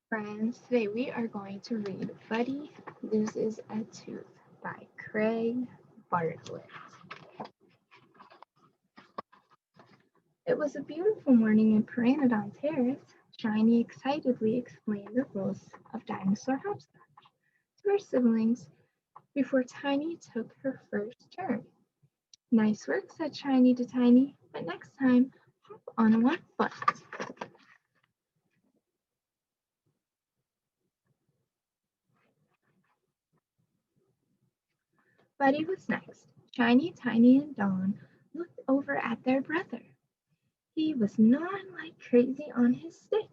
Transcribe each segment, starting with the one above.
Friends, today we are going to read Buddy Loses a Tooth by Craig Bartlett. It was a beautiful morning in Pteranodon Terrace. Shiny excitedly explained the rules of dinosaur hopscotch to her siblings before Tiny took her first turn. Nice work, said Shiny to Tiny, but next time, hop on one foot. Buddy was next. Shiny, Tiny, and Dawn looked over at their brother. He was gnawing like crazy on his stick.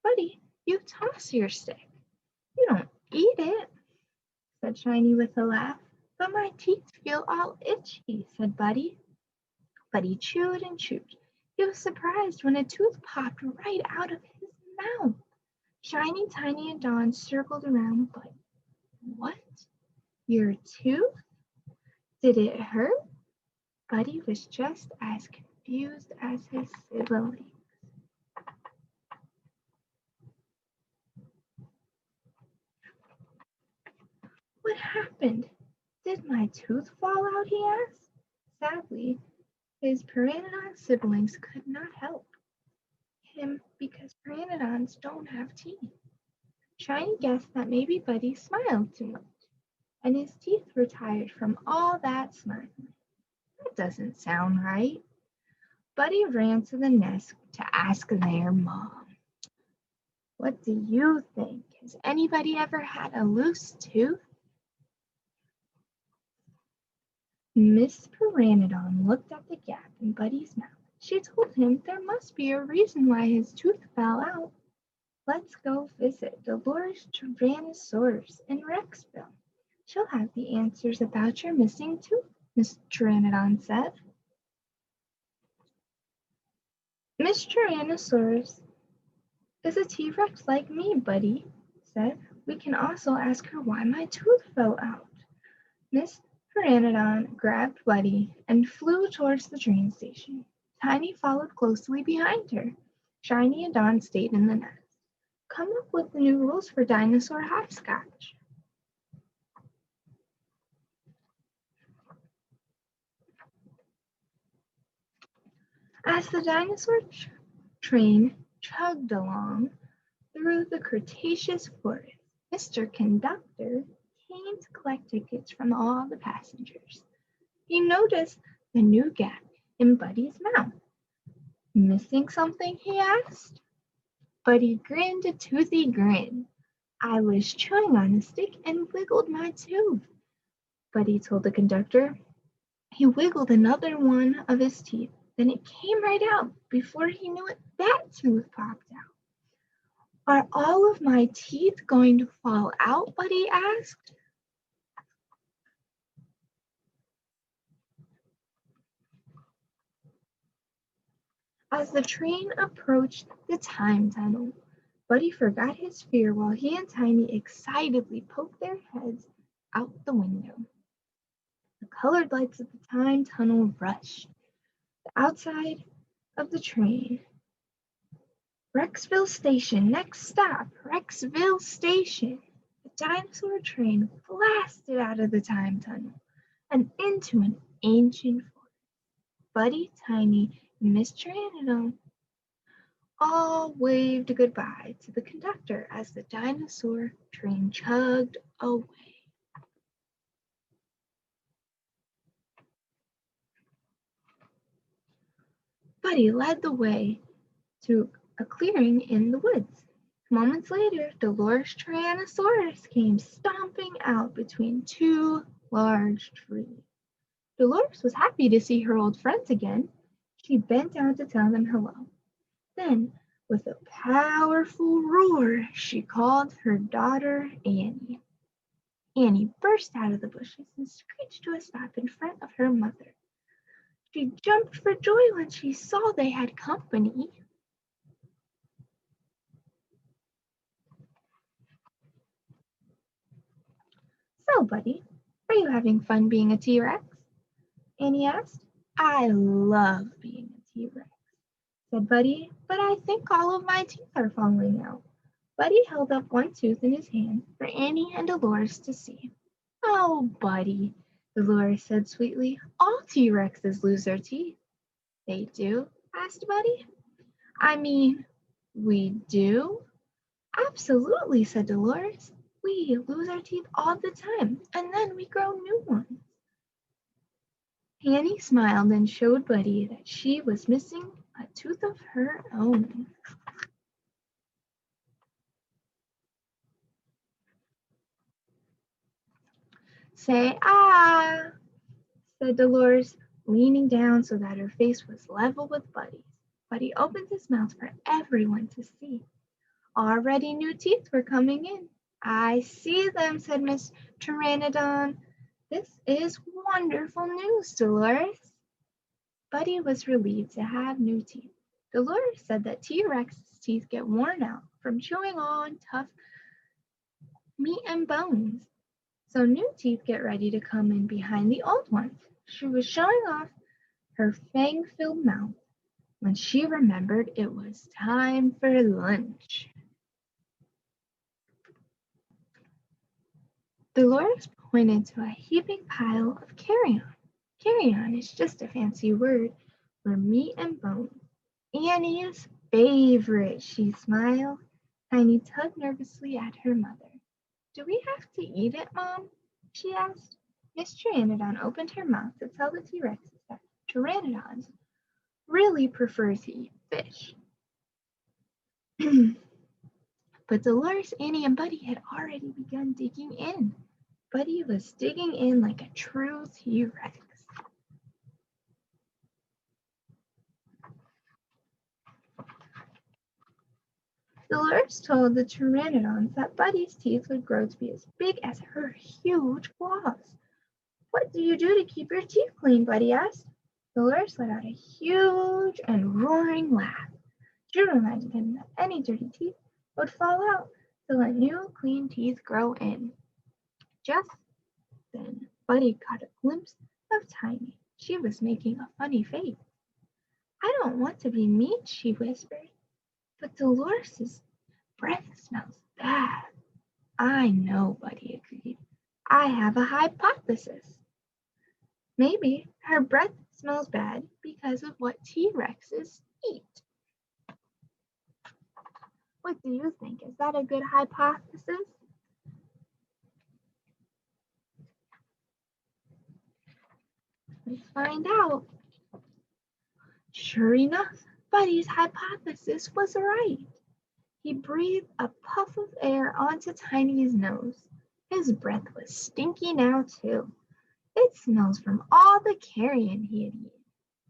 Buddy, you toss your stick. You don't eat it, said Shiny with a laugh. But my teeth feel all itchy, said Buddy. Buddy chewed and chewed. He was surprised when a tooth popped right out of his mouth. Shiny, Tiny, and Dawn circled around Buddy. What? Your tooth? Did it hurt? Buddy was just as confused as his sibling. What happened? Did my tooth fall out? He asked. Sadly, his pteranodon siblings could not help him because pteranodons don't have teeth. Shiny guessed that maybe Buddy smiled too much, and his teeth were tired from all that smiling. That doesn't sound right. Buddy ran to the nest to ask their mom. What do you think? Has anybody ever had a loose tooth? Miss Pteranodon looked at the gap in Buddy's mouth. She told him there must be a reason why his tooth fell out. Let's go visit Dolores Tyrannosaurus in Rexville. She'll have the answers about your missing tooth, Miss Pteranodon said. Miss Tyrannosaurus is a T-Rex like me, Buddy said. We can also ask her why my tooth fell out. Miss Pteranodon grabbed Buddy and flew towards the train station. Tiny followed closely behind her. Shiny and Dawn stayed in the nest. Come up with the new rules for dinosaur hopscotch. As the dinosaur train chugged along through the Cretaceous forest, Mr. Conductor came to collect tickets from all the passengers. He noticed the new gap in Buddy's mouth. Missing something? He asked. Buddy grinned a toothy grin. I was chewing on a stick and wiggled my tooth, Buddy told the conductor. He wiggled another one of his teeth. Then it came right out. Before he knew it, that tooth popped out. Are all of my teeth going to fall out? Buddy asked. As the train approached the time tunnel, Buddy forgot his fear while he and Tiny excitedly poked their heads out the window. The colored lights of the time tunnel rushed. The outside of the train. Rexville Station, next stop, Rexville Station. The dinosaur train blasted out of the time tunnel and into an ancient forest. Buddy, Tiny, and Miss Pteranodon all waved goodbye to the conductor as the dinosaur train chugged away. Buddy led the way to a clearing in the woods. Moments later, Dolores Tyrannosaurus came stomping out between two large trees. Dolores was happy to see her old friends again. She bent down to tell them hello. Then, with a powerful roar, she called her daughter Annie. Annie burst out of the bushes and screeched to a stop in front of her mother. She jumped for joy when she saw they had company. So, Buddy, are you having fun being a T-Rex? Annie asked. I love being a T-Rex, said Buddy, but I think all of my teeth are falling out. Buddy held up one tooth in his hand for Annie and Dolores to see. Oh, Buddy, Dolores said sweetly, all T-Rexes lose their teeth. They do? Asked Buddy. I mean, we do? Absolutely, said Dolores. We lose our teeth all the time, and then we grow new ones. Annie smiled and showed Buddy that she was missing a tooth of her own. Say ah, said Dolores, leaning down so that her face was level with Buddy's. Buddy opened his mouth for everyone to see. Already new teeth were coming in. I see them, said Miss Pteranodon. This is wonderful news, Dolores. Buddy was relieved to have new teeth. Dolores said that T-Rex's teeth get worn out from chewing on tough meat and bones. So new teeth get ready to come in behind the old ones. She was showing off her fang-filled mouth when she remembered it was time for lunch. Dolores pointed to a heaping pile of carrion. Carrion is just a fancy word for meat and bones. Annie's favorite, she smiled. Tiny tugged nervously at her mother. Do we have to eat it, Mom? She asked. Miss Pteranodon opened her mouth to tell the T-Rexes that Pteranodons really prefer to eat fish. But Dolores, Annie, and Buddy had already begun digging in. Buddy was digging in like a true T-Rex. Dolores told the Pteranodons that Buddy's teeth would grow to be as big as her huge claws. What do you do to keep your teeth clean? Buddy asked. Dolores let out a huge and roaring laugh. She reminded him that any dirty teeth would fall out to let new, clean teeth grow in. Just then, Buddy caught a glimpse of Tiny. She was making a funny face. I don't want to be mean, she whispered, but Dolores' breath smells bad. I know, Buddy agreed. I have a hypothesis. Maybe her breath smells bad because of what T-Rexes eat. What do you think? Is that a good hypothesis? Let's find out. Sure enough, Buddy's hypothesis was right. He breathed a puff of air onto Tiny's nose. His breath was stinky now, too. It smells from all the carrion he had eaten.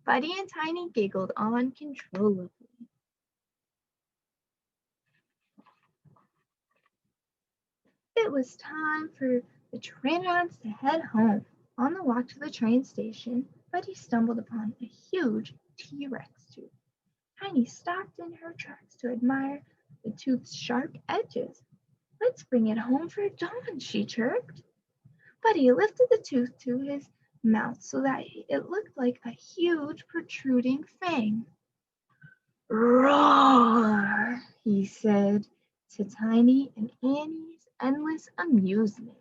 Buddy and Tiny giggled uncontrollably. It was time for the Pteranodons to head home. On the walk to the train station, Buddy stumbled upon a huge T-Rex tooth. Tiny stopped in her tracks to admire the tooth's sharp edges. Let's bring it home for Dawn, she chirped. Buddy lifted the tooth to his mouth so that it looked like a huge protruding fang. Roar, he said to Tiny and Annie's endless amusement.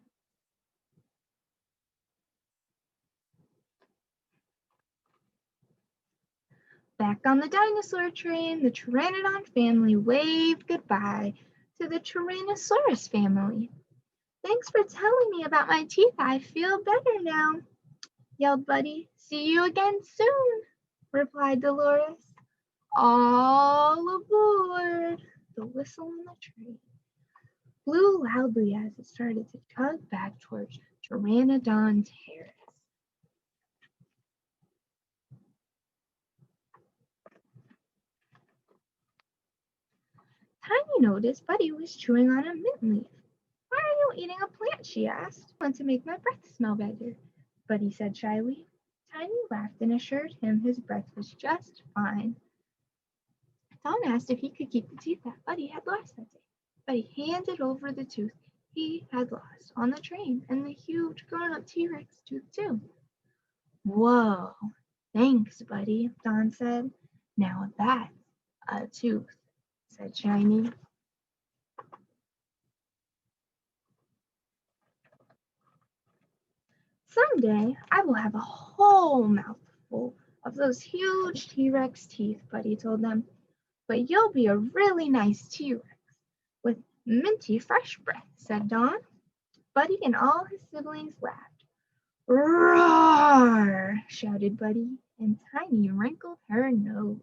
Back on the dinosaur train, the Pteranodon family waved goodbye to the Tyrannosaurus family. Thanks for telling me about my teeth. I feel better now, yelled Buddy. See you again soon, replied Dolores. All aboard! The whistle on the train blew loudly as it started to tug back towards Pteranodon Terrace. Tiny noticed Buddy was chewing on a mint leaf. Why are you eating a plant? She asked. I want to make my breath smell better, Buddy said shyly. Tiny laughed and assured him his breath was just fine. Dawn asked if he could keep the teeth that Buddy had lost that day. Buddy handed over the tooth he had lost on the train and the huge grown-up T-Rex tooth too. Whoa, thanks, Buddy, Dawn said. Now that's a tooth, said Shiny. Someday I will have a whole mouthful of those huge T-Rex teeth, Buddy told them. But you'll be a really nice T-Rex with minty fresh breath, said Dawn. Buddy and all his siblings laughed. Roar! Shouted Buddy, and Tiny wrinkled her nose.